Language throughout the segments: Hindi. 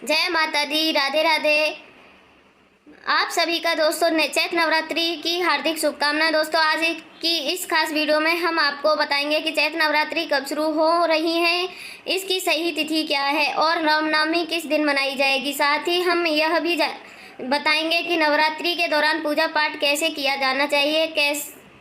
जय माता दी, राधे राधे। आप सभी का दोस्तों चैत्र नवरात्रि की हार्दिक शुभकामनाएं। दोस्तों आज की इस खास वीडियो में हम आपको बताएंगे कि चैत्र नवरात्रि कब शुरू हो रही है, इसकी सही तिथि क्या है और रामनवमी किस दिन मनाई जाएगी। साथ ही हम यह भी बताएंगे कि नवरात्रि के दौरान पूजा पाठ कैसे किया जाना चाहिए,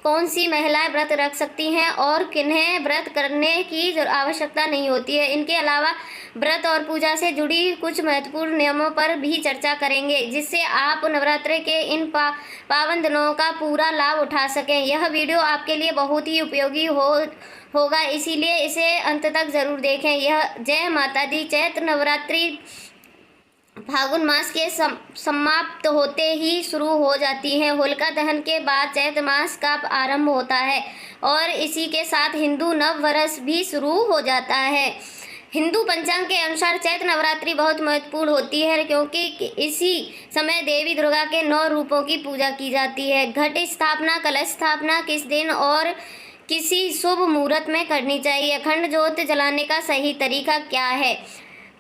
कौन सी महिलाएं व्रत रख सकती हैं और किन्हें व्रत करने की आवश्यकता नहीं होती है। इनके अलावा व्रत और पूजा से जुड़ी कुछ महत्वपूर्ण नियमों पर भी चर्चा करेंगे, जिससे आप नवरात्रि के इन पावन दिनों का पूरा लाभ उठा सकें। यह वीडियो आपके लिए बहुत ही उपयोगी होगा, इसीलिए इसे अंत तक जरूर देखें। यह जय माता दी। चैत्र नवरात्रि फागुन मास के समाप्त होते ही शुरू हो जाती है। होलिका दहन के बाद चैत्र मास का आरंभ होता है और इसी के साथ हिंदू नव वर्ष भी शुरू हो जाता है। हिंदू पंचांग के अनुसार चैत्र नवरात्रि बहुत महत्वपूर्ण होती है, क्योंकि इसी समय देवी दुर्गा के 9 रूपों की पूजा की जाती है। घट स्थापना, कलश स्थापना किस दिन और किसी शुभ मुहूर्त में करनी चाहिए, अखंड ज्योत जलाने का सही तरीका क्या है,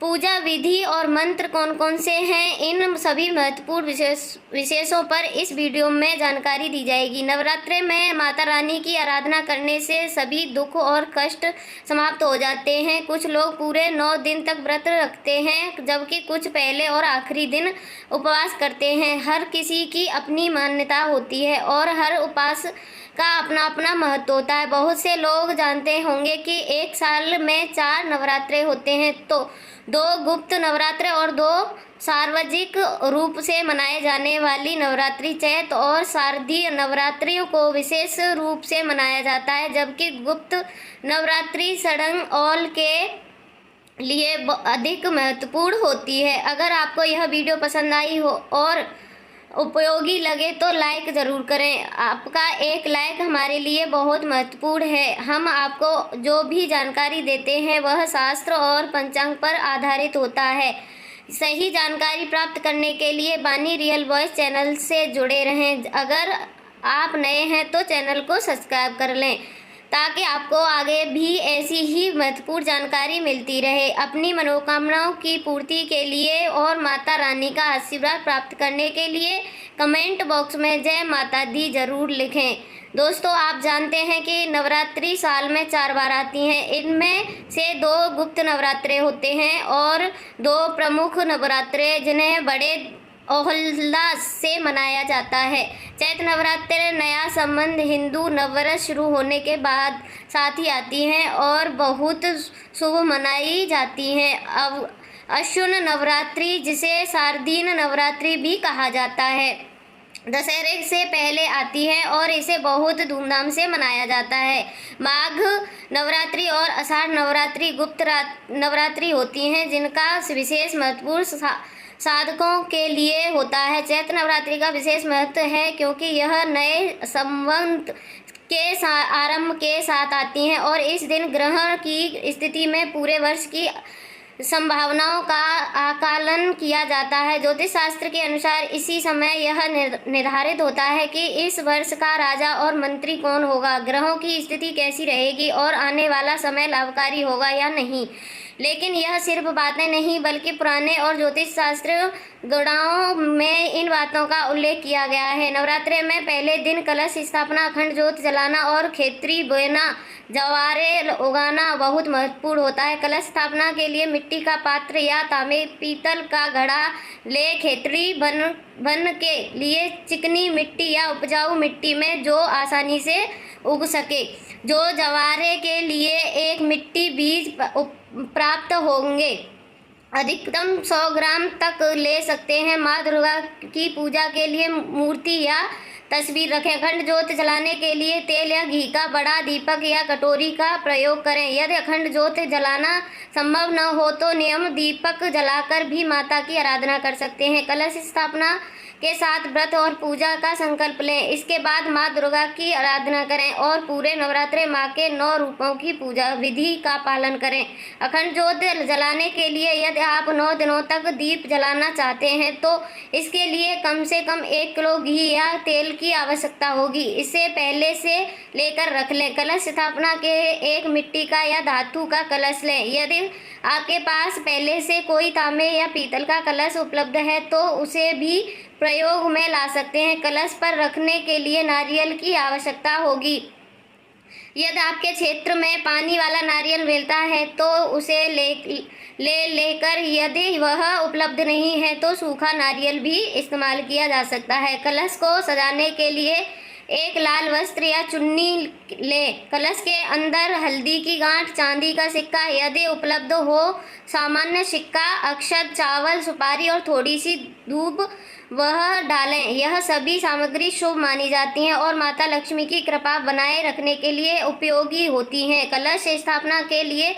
पूजा विधि और मंत्र कौन कौन से हैं, इन सभी महत्वपूर्ण विशेषों पर इस वीडियो में जानकारी दी जाएगी। नवरात्रि में माता रानी की आराधना करने से सभी दुख और कष्ट समाप्त हो जाते हैं। कुछ लोग पूरे 9 दिन तक व्रत रखते हैं, जबकि कुछ पहले और आखिरी दिन उपवास करते हैं। हर किसी की अपनी मान्यता होती है और हर उपवास का अपना अपना महत्व होता है। बहुत से लोग जानते होंगे कि एक साल में 4 नवरात्रे होते हैं, तो 2 गुप्त नवरात्र और 2 सार्वजनिक रूप से मनाए जाने वाली नवरात्रि चैत्र और शारदीय नवरात्रियों को विशेष रूप से मनाया जाता है, जबकि गुप्त नवरात्रि सड़ंग औल के लिए अधिक महत्वपूर्ण होती है। अगर आपको यह वीडियो पसंद आई हो और उपयोगी लगे तो लाइक ज़रूर करें। आपका एक लाइक हमारे लिए बहुत महत्वपूर्ण है। हम आपको जो भी जानकारी देते हैं वह शास्त्र और पंचांग पर आधारित होता है। सही जानकारी प्राप्त करने के लिए बानी रियल वॉइस चैनल से जुड़े रहें। अगर आप नए हैं तो चैनल को सब्सक्राइब कर लें, ताकि आपको आगे भी ऐसी ही महत्वपूर्ण जानकारी मिलती रहे। अपनी मनोकामनाओं की पूर्ति के लिए और माता रानी का आशीर्वाद प्राप्त करने के लिए कमेंट बॉक्स में जय माता दी जरूर लिखें। दोस्तों आप जानते हैं कि नवरात्रि साल में 4 बार आती हैं। इनमें से 2 गुप्त नवरात्रे होते हैं और 2 प्रमुख नवरात्रे जिन्हें बड़े उल्लास से मनाया जाता है। चैत्र नवरात्रि नया संबंध हिंदू नववर्ष शुरू होने के बाद साथ ही आती हैं और बहुत शुभ मनाई जाती हैं। अब अश्विन नवरात्रि, जिसे शारदीय नवरात्रि भी कहा जाता है, दशहरे से पहले आती है और इसे बहुत धूमधाम से मनाया जाता है। माघ नवरात्रि और आषाढ़ नवरात्रि गुप्त नवरात्रि होती हैं, जिनका विशेष महत्वपूर्ण साधकों के लिए होता है। चैत्र नवरात्रि का विशेष महत्व है क्योंकि यह नए संवत के आरंभ के साथ आती हैं और इस दिन ग्रहण की स्थिति में पूरे वर्ष की संभावनाओं का आकलन किया जाता है। ज्योतिष शास्त्र के अनुसार इसी समय यह निर्धारित होता है कि इस वर्ष का राजा और मंत्री कौन होगा, ग्रहों की स्थिति कैसी रहेगी और आने वाला समय लाभकारी होगा या नहीं। लेकिन यह सिर्फ बातें नहीं, बल्कि पुराने और ज्योतिष शास्त्र गणनाओं में इन बातों का उल्लेख किया गया है। नवरात्रि में पहले दिन कलश स्थापना, अखंड ज्योत जलाना और खेती बोना, जवारे उगाना बहुत महत्वपूर्ण होता है। कलश स्थापना के लिए मिट्टी का पात्र या तांबे पीतल का घड़ा ले। खेती बन के लिए चिकनी मिट्टी या उपजाऊ मिट्टी में जो आसानी से उग सके। जो जवारे के लिए एक मिट्टी बीज प्राप्त होंगे, अधिकतम 100 ग्राम तक ले सकते हैं। माँ दुर्गा की पूजा के लिए मूर्ति या तस्वीर रखें। अखंड ज्योत जलाने के लिए तेल या घी का बड़ा दीपक या कटोरी का प्रयोग करें। यदि अखंड ज्योत जलाना संभव न हो तो नियम दीपक जलाकर भी माता की आराधना कर सकते हैं। कलश स्थापना के साथ व्रत और पूजा का संकल्प लें। इसके बाद माँ दुर्गा की आराधना करें और पूरे नवरात्रे माँ के 9 रूपों की पूजा विधि का पालन करें। अखंड ज्योत जलाने के लिए यदि आप 9 दिनों तक दीप जलाना चाहते हैं तो इसके लिए कम से कम 1 किलो घी या तेल की आवश्यकता होगी। इसे पहले से लेकर रख लें। कलश स्थापना के एक मिट्टी का या धातु का कलश लें। यदि आपके पास पहले से कोई तांबे या पीतल का कलश उपलब्ध है तो उसे भी प्रयोग में ला सकते हैं। कलश पर रखने के लिए नारियल की आवश्यकता होगी। यदि आपके क्षेत्र में पानी वाला नारियल मिलता है तो उसे लेकर यदि वह उपलब्ध नहीं है तो सूखा नारियल भी इस्तेमाल किया जा सकता है। कलश को सजाने के लिए एक लाल वस्त्र या चुन्नी ले। कलश के अंदर हल्दी की गांठ, चांदी का सिक्का यदि उपलब्ध हो, सामान्य सिक्का, अक्षत, चावल, सुपारी और थोड़ी सी धूप वह डालें। यह सभी सामग्री शुभ मानी जाती हैं और माता लक्ष्मी की कृपा बनाए रखने के लिए उपयोगी होती हैं। कलश स्थापना के लिए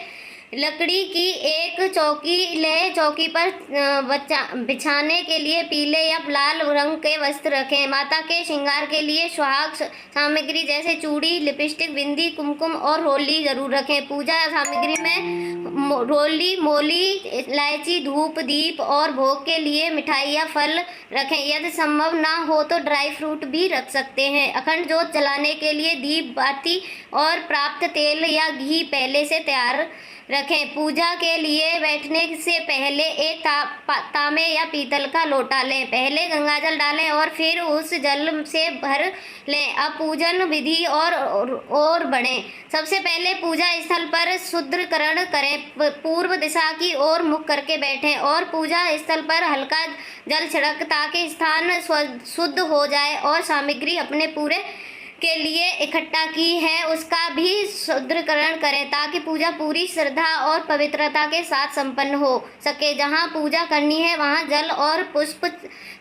लकड़ी की एक चौकी ले। चौकी पर बिछाने के लिए पीले या लाल रंग के वस्त्र रखें। माता के श्रृंगार के लिए सुहाग सामग्री जैसे चूड़ी, लिपस्टिक, बिंदी, कुमकुम और रोली जरूर रखें। पूजा सामग्री में रोली, मोली, इलायची, धूप, दीप और भोग के लिए मिठाई या फल रखें। यदि संभव ना हो तो ड्राई फ्रूट भी रख सकते हैं। अखंड ज्योत जलाने के लिए दीप, बाती और प्राप्त तेल या घी पहले से तैयार रखें। पूजा के लिए बैठने से पहले एक तांबे या पीतल का लोटा लें। पहले गंगाजल डालें और फिर उस जल से भर लें। अब पूजन विधि और बढ़ें। सबसे पहले पूजा स्थल पर शुद्धिकरण करें। पूर्व दिशा की ओर मुख करके बैठें और पूजा स्थल पर हल्का जल छिड़क ताकि स्थान शुद्ध हो जाए और सामग्री अपने पूरे के लिए इकट्ठा की है उसका भी शुद्धिकरण करें ताकि पूजा पूरी श्रद्धा और पवित्रता के साथ संपन्न हो सके। जहां पूजा करनी है वहां जल और पुष्प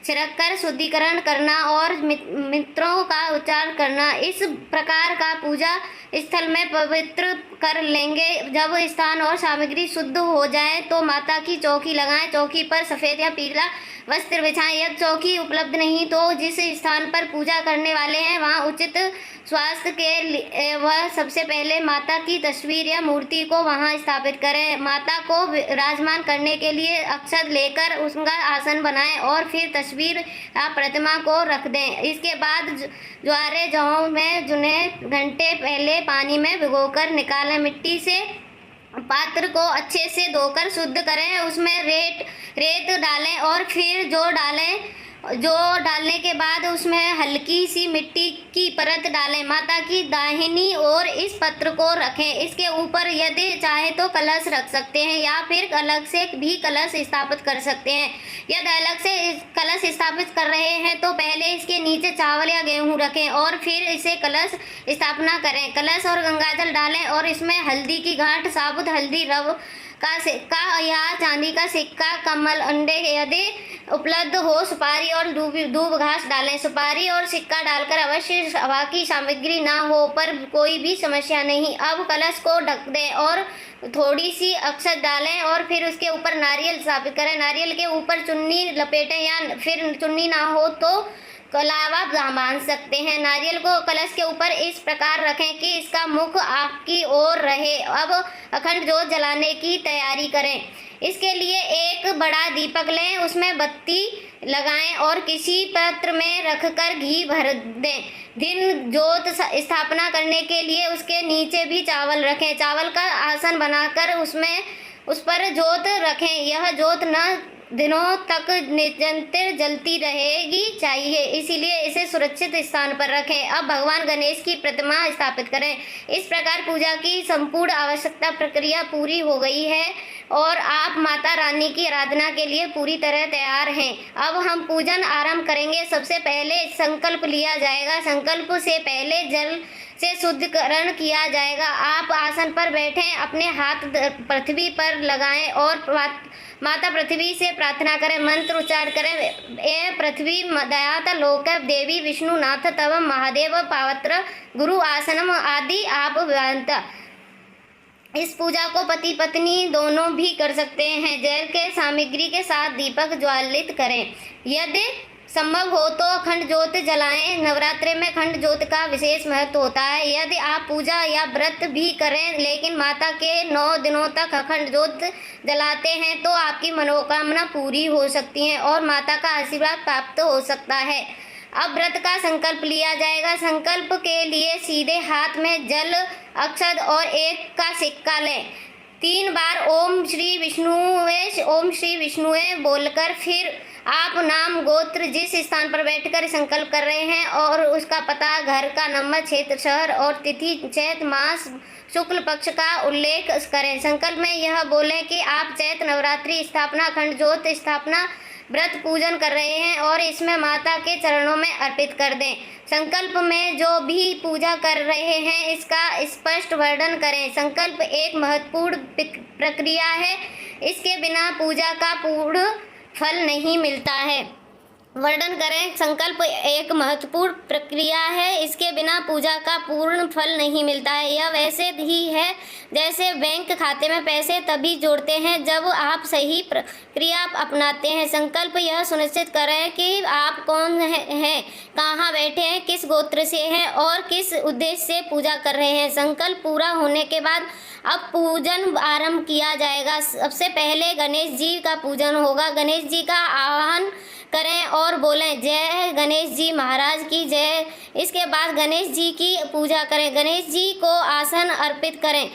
छिड़ककर शुद्धिकरण करना और मंत्रों का उच्चारण करना। इस प्रकार का पूजा स्थल में पवित्र कर लेंगे। जब स्थान और सामग्री शुद्ध हो जाए तो माता की चौकी लगाएं। चौकी पर सफ़ेद या पीला वस्त्र बिछाएं। यदि चौकी उपलब्ध नहीं तो जिस स्थान पर पूजा करने वाले हैं वहां उचित स्वास्थ्य के लिए वह सबसे पहले माता की तस्वीर या मूर्ति को वहां स्थापित करें। माता को विराजमान करने के लिए अक्षत लेकर उसका आसन बनाएं और फिर तस्वीर या प्रतिमा को रख दें। इसके बाद ज्वारे जौ में जिन्हें घंटे पहले पानी में भिगोकर निकालें। मिट्टी से पात्र को अच्छे से धोकर शुद्ध करें। उसमें रेत डालें और फिर जो डालने के बाद उसमें हल्की सी मिट्टी की परत डालें। माता की दाहिनी ओर इस पत्र को रखें। इसके ऊपर यदि चाहे तो कलश रख सकते हैं या फिर अलग से भी कलश स्थापित कर सकते हैं। यदि अलग से कलश स्थापित कर रहे हैं तो पहले इसके नीचे चावल या गेहूं रखें और फिर इसे कलश स्थापना करें। कलश और गंगाजल डालें और इसमें हल्दी की गांठ, साबुत हल्दी, रव का सिक्का या चांदी का सिक्का, कमल, अंडे यदि उपलब्ध हो, सुपारी और दूब घास डालें। सुपारी और सिक्का डालकर अवश्य बाकी सामग्री ना हो पर कोई भी समस्या नहीं। अब कलश को ढक दें और थोड़ी सी अक्षत डालें और फिर उसके ऊपर नारियल स्थापित करें। नारियल के ऊपर चुन्नी लपेटें या फिर चुन्नी ना हो तो कलावा बांध सकते हैं। नारियल को कलश के ऊपर इस प्रकार रखें कि इसका मुख आपकी ओर रहे। अब अखंड ज्योत जलाने की तैयारी करें। इसके लिए एक बड़ा दीपक लें, उसमें बत्ती लगाएं और किसी पात्र में रखकर घी भर दें। दिन ज्योत स्थापना करने के लिए उसके नीचे भी चावल रखें। चावल का आसन बनाकर उस पर ज्योत रखें। यह ज्योत न दिनों तक निरंतर जलती रहेगी चाहिए, इसीलिए इसे सुरक्षित स्थान पर रखें। अब भगवान गणेश की प्रतिमा स्थापित करें। इस प्रकार पूजा की संपूर्ण आवश्यकता प्रक्रिया पूरी हो गई है और आप माता रानी की आराधना के लिए पूरी तरह तैयार हैं। अब हम पूजन आरंभ करेंगे। सबसे पहले संकल्प लिया जाएगा। संकल्प से पहले जल से शुद्धिकरण किया जाएगा। आप आसन पर बैठें, अपने हाथ पृथ्वी पर लगाएं और माता पृथ्वी से प्रार्थना करें। मंत्र उच्चारण करें। ए पृथ्वी दयाता लोक देवी विष्णुनाथ तव महादेव पावत्र गुरु आसनम आदि आप जानता। इस पूजा को पति पत्नी दोनों भी कर सकते हैं। जल के सामग्री के साथ दीपक ज्वालित करें। यदि संभव हो तो अखंड ज्योत जलाएं। नवरात्रि में अखंड ज्योत का विशेष महत्व होता है। यदि आप पूजा या व्रत भी करें लेकिन माता के 9 दिनों तक अखंड ज्योत जलाते हैं तो आपकी मनोकामना पूरी हो सकती है और माता का आशीर्वाद प्राप्त हो सकता है। अब व्रत का संकल्प लिया जाएगा। संकल्प के लिए सीधे हाथ में जल, अक्षत और 1 का सिक्का लें। 3 बार ओम श्री विष्णुवे बोलकर फिर आप नाम, गोत्र, जिस स्थान पर बैठकर संकल्प कर रहे हैं और उसका पता, घर का नंबर, क्षेत्र, शहर और तिथि, चैत्र मास शुक्ल पक्ष का उल्लेख करें। संकल्प में यह बोलें कि आप चैत्र नवरात्रि स्थापना अखंड ज्योत स्थापना व्रत पूजन कर रहे हैं और इसमें माता के चरणों में अर्पित कर दें। संकल्प में जो भी पूजा कर रहे हैं इसका स्पष्ट वर्णन करें। संकल्प एक महत्वपूर्ण प्रक्रिया है, इसके बिना पूजा का पूर्ण फल नहीं मिलता है। वर्णन करें। संकल्प एक महत्वपूर्ण प्रक्रिया है, इसके बिना पूजा का पूर्ण फल नहीं मिलता है। यह वैसे ही है जैसे बैंक खाते में पैसे तभी जोड़ते हैं जब आप सही प्रक्रिया अपनाते हैं। संकल्प यह सुनिश्चित करें कि आप कौन हैं, कहाँ बैठे हैं, किस गोत्र से हैं और किस उद्देश्य से पूजा कर रहे हैं। संकल्प पूरा होने के बाद अब पूजन आरंभ किया जाएगा। सबसे पहले गणेश जी का पूजन होगा। गणेश जी का आह्वान करें और बोलें जय गणेश जी महाराज की जय। इसके बाद गणेश जी की पूजा करें। गणेश जी को आसन अर्पित करें।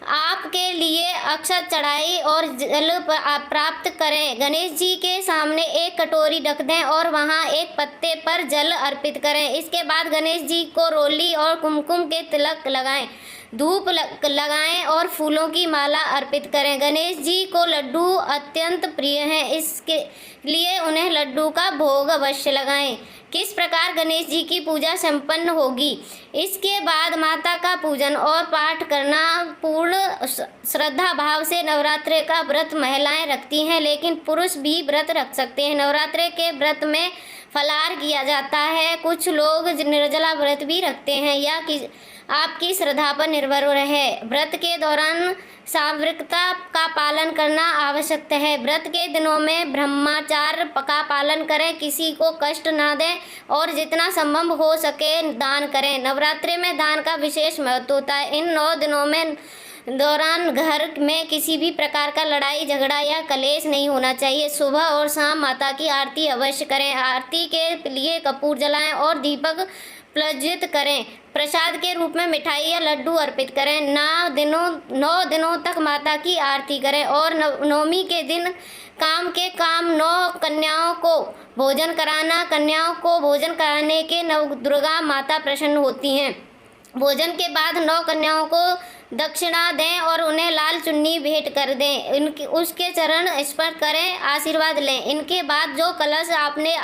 आपके लिए अक्षत चढ़ाई और जल प्राप्त करें। गणेश जी के सामने एक कटोरी रख दें और वहां एक पत्ते पर जल अर्पित करें। इसके बाद गणेश जी को रोली और कुमकुम के तिलक लगाएं, धूप लगाएं और फूलों की माला अर्पित करें। गणेश जी को लड्डू अत्यंत प्रिय हैं, इसके लिए उन्हें लड्डू का भोग अवश्य लगाएं। किस प्रकार गणेश जी की पूजा संपन्न होगी? इसके बाद माता का पूजन और पाठ करना। पूर्ण श्रद्धा भाव से नवरात्रि का व्रत महिलाएं रखती हैं, लेकिन पुरुष भी व्रत रख सकते हैं। नवरात्रि के व्रत में फलाहार किया जाता है। कुछ लोग निर्जला व्रत भी रखते हैं, या आपकी श्रद्धा पर निर्भर है। व्रत के दौरान सात्विकता का पालन करना आवश्यक है। व्रत के दिनों में ब्रह्मचर्य का पालन करें, किसी को कष्ट ना दें और जितना संभव हो सके दान करें। नवरात्रि में दान का विशेष महत्व होता है। इन 9 दिनों में दौरान घर में किसी भी प्रकार का लड़ाई झगड़ा या कलेश नहीं होना चाहिए। सुबह और शाम माता की आरती अवश्य करें। आरती के लिए कपूर जलाएं और दीपक प्रज्वलित करें। प्रसाद के रूप में मिठाई या लड्डू अर्पित करें। 9 दिनों तक माता की आरती करें और नवमी के दिन 9 कन्याओं को भोजन कराना। कन्याओं को भोजन कराने के नवदुर्गा माता प्रसन्न होती हैं। भोजन के बाद 9 कन्याओं को दक्षिणा दें और उन्हें लाल चुन्नी भेंट कर दें। उसके चरण स्पर्श करें, आशीर्वाद लें। इनके बाद जो कलश आपने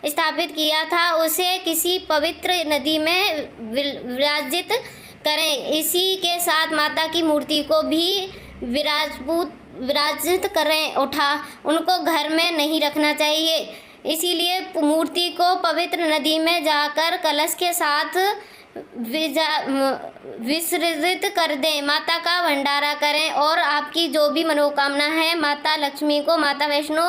स्थापित किया था उसे किसी पवित्र नदी में विराजित करें। इसी के साथ माता की मूर्ति को भी विराजित करें। उनको घर में नहीं रखना चाहिए, इसीलिए मूर्ति को पवित्र नदी में जाकर कलश के साथ विसर्जित कर दें। माता का भंडारा करें और आपकी जो भी मनोकामना है माता लक्ष्मी को, माता वैष्णो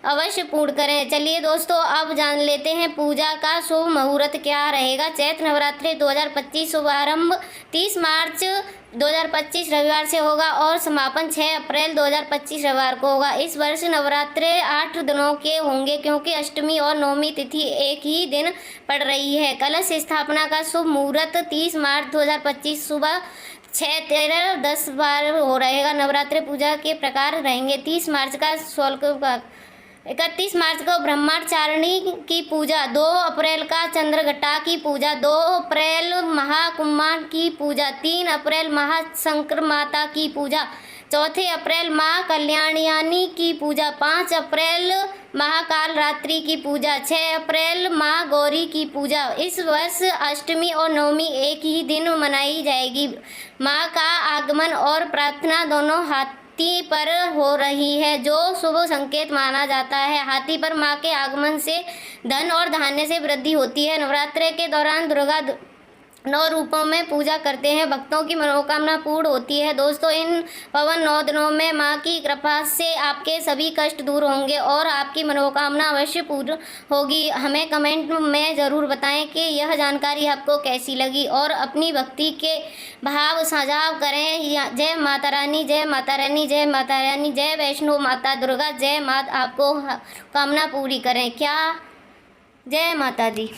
अवश्य पूर्ण करें। चलिए दोस्तों, अब जान लेते हैं पूजा का शुभ मुहूर्त क्या रहेगा। चैत्र नवरात्रि 2025 शुभारंभ 30 मार्च 2025 रविवार से होगा और समापन 6 अप्रैल 2025 रविवार को होगा। इस वर्ष नवरात्रि 8 दिनों के होंगे क्योंकि अष्टमी और नवमी तिथि एक ही दिन पड़ रही है। कलश स्थापना का शुभ मुहूर्त 30 मार्च 2025 सुबह 6, 13, 10 बार हो रहेगा। नवरात्रि पूजा के प्रकार रहेंगे। 30 मार्च का 31 मार्च को ब्रह्मचारिणी की पूजा, 2 अप्रैल का चंद्रघटा की पूजा, 2 अप्रैल महाकुंभा की पूजा, 3 अप्रैल महाशंकर माता की पूजा, 4 अप्रैल माँ कल्याणियानी की पूजा, 5 अप्रैल महाकाल रात्रि की पूजा, 6 अप्रैल माँ गौरी की पूजा। इस वर्ष अष्टमी और नवमी एक ही दिन मनाई जाएगी। माँ का आगमन और प्रार्थना दोनों हाथी पर हो रही है, जो शुभ संकेत माना जाता है। हाथी पर मां के आगमन से धन और धान्य से वृद्धि होती है। नवरात्रि के दौरान दुर्गा नौ रूपों में पूजा करते हैं, भक्तों की मनोकामना पूर्ण होती है। दोस्तों, इन पवन 9 दिनों में माँ की कृपा से आपके सभी कष्ट दूर होंगे और आपकी मनोकामना अवश्य पूर्ण होगी। हमें कमेंट में ज़रूर बताएं कि यह जानकारी आपको कैसी लगी और अपनी भक्ति के भाव साझा करें। जय माता रानी, जय माता रानी, जय माता रानी, जय वैष्णो माता दुर्गा, जय माता आपको कामना पूरी करें। क्या जय माता दी।